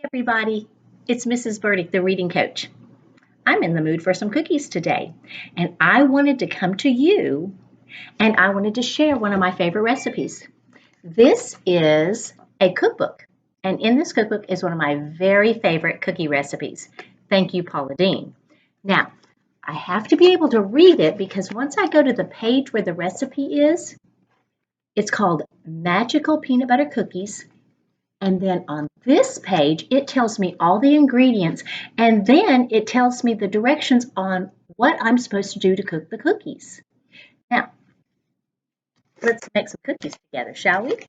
Everybody, it's Mrs. Burdick, the reading coach. I'm in the mood for some cookies today, and I wanted to come to you and I wanted to share one of my favorite recipes. This is a cookbook, and in this cookbook is one of my very favorite cookie recipes. Thank you, Paula Deen. Now, I have to be able to read it because once I go to the page where the recipe is, it's called Magical Peanut Butter Cookies. And then on this page, it tells me all the ingredients, and then it tells me the directions on what I'm supposed to do to cook the cookies. Now, let's make some cookies together, shall we?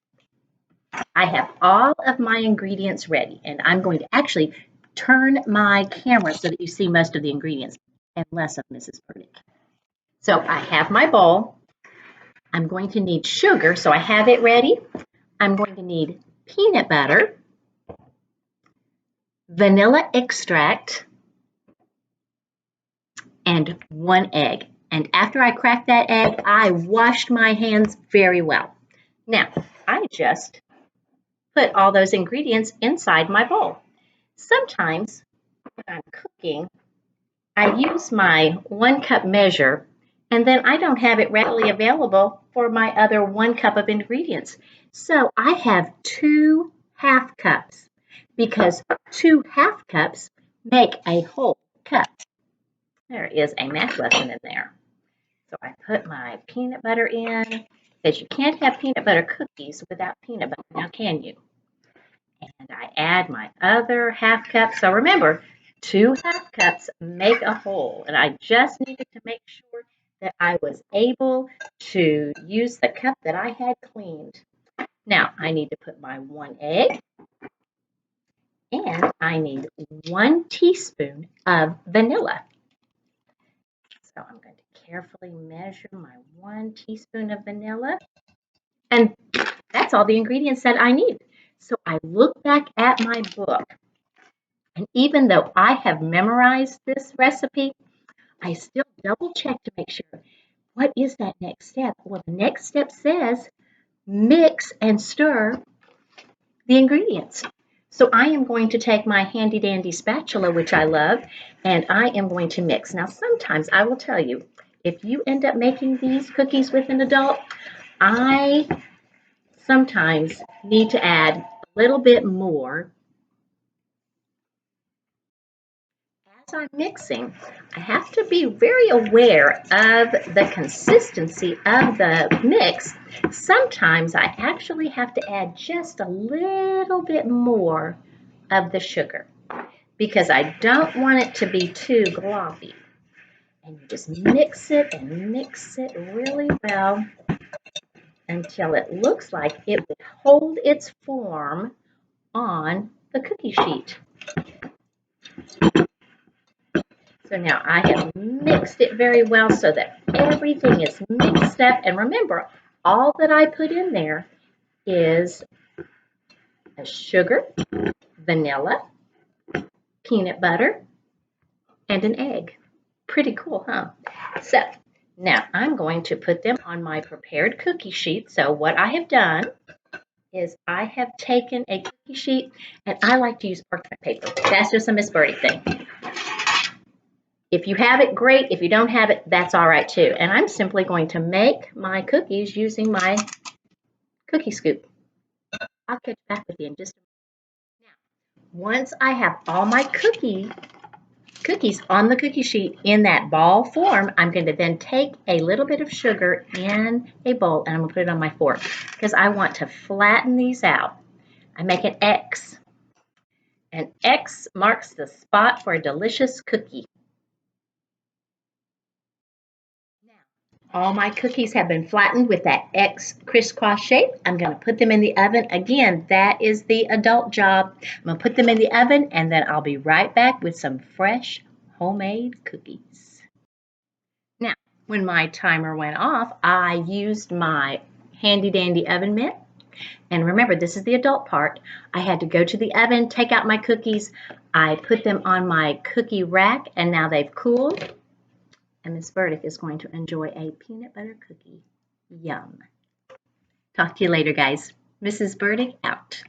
I have all of my ingredients ready, and I'm going to actually turn my camera so that you see most of the ingredients and less of Mrs. Burdick. So I have my bowl. I'm going to need sugar, so I have it ready. I'm going to need peanut butter, vanilla extract, and 1 egg. And after I cracked that egg, I washed my hands very well. Now, I just put all those ingredients inside my bowl. Sometimes when I'm cooking, I use my 1 cup measure, and then I don't have it readily available for my other 1 cup of ingredients. So I have 2 half cups because 2 half cups make a whole cup. There is a math lesson in there. So I put my peanut butter in, because you can't have peanut butter cookies without peanut butter, now can you? And I add my other half cup. So remember, 2 half cups make a whole. And I just needed to make sure that I was able to use the cup that I had cleaned. Now I need to put my 1 egg, and I need 1 teaspoon of vanilla. So I'm going to carefully measure my 1 teaspoon of vanilla. And that's all the ingredients that I need. So I look back at my book, and even though I have memorized this recipe, I still double check to make sure, what is that next step? Well, the next step says mix and stir the ingredients. So I am going to take my handy dandy spatula, which I love, and I am going to mix. Now, sometimes I will tell you, if you end up making these cookies with an adult, I sometimes need to add a little bit more. As I'm mixing, I have to be very aware of the consistency of the mix. Sometimes I actually have to add just a little bit more of the sugar because I don't want it to be too gloppy. And you just mix it and mix it really well until it looks like it would hold its form on the cookie sheet. So now I have mixed it very well so that everything is mixed up. And remember, all that I put in there is a sugar, vanilla, peanut butter, and an egg. Pretty cool, huh? So now I'm going to put them on my prepared cookie sheet. So what I have done is I have taken a cookie sheet, and I like to use parchment paper. That's just a Miss Birdie thing. If you have it, great. If you don't have it, that's all right too. And I'm simply going to make my cookies using my cookie scoop. I'll catch back with you in just a minute. Now, once I have all my cookies on the cookie sheet in that ball form, I'm going to then take a little bit of sugar in a bowl, and I'm going to put it on my fork because I want to flatten these out. I make an X. An X marks the spot for a delicious cookie. All my cookies have been flattened with that X crisscross shape. I'm going to put them in the oven. Again, that is the adult job. I'm going to put them in the oven, and then I'll be right back with some fresh homemade cookies. Now, when my timer went off, I used my handy dandy oven mitt. And remember, this is the adult part. I had to go to the oven, take out my cookies. I put them on my cookie rack, and now they've cooled. And Miss Burdick is going to enjoy a peanut butter cookie. Yum. Talk to you later, guys. Mrs. Burdick out.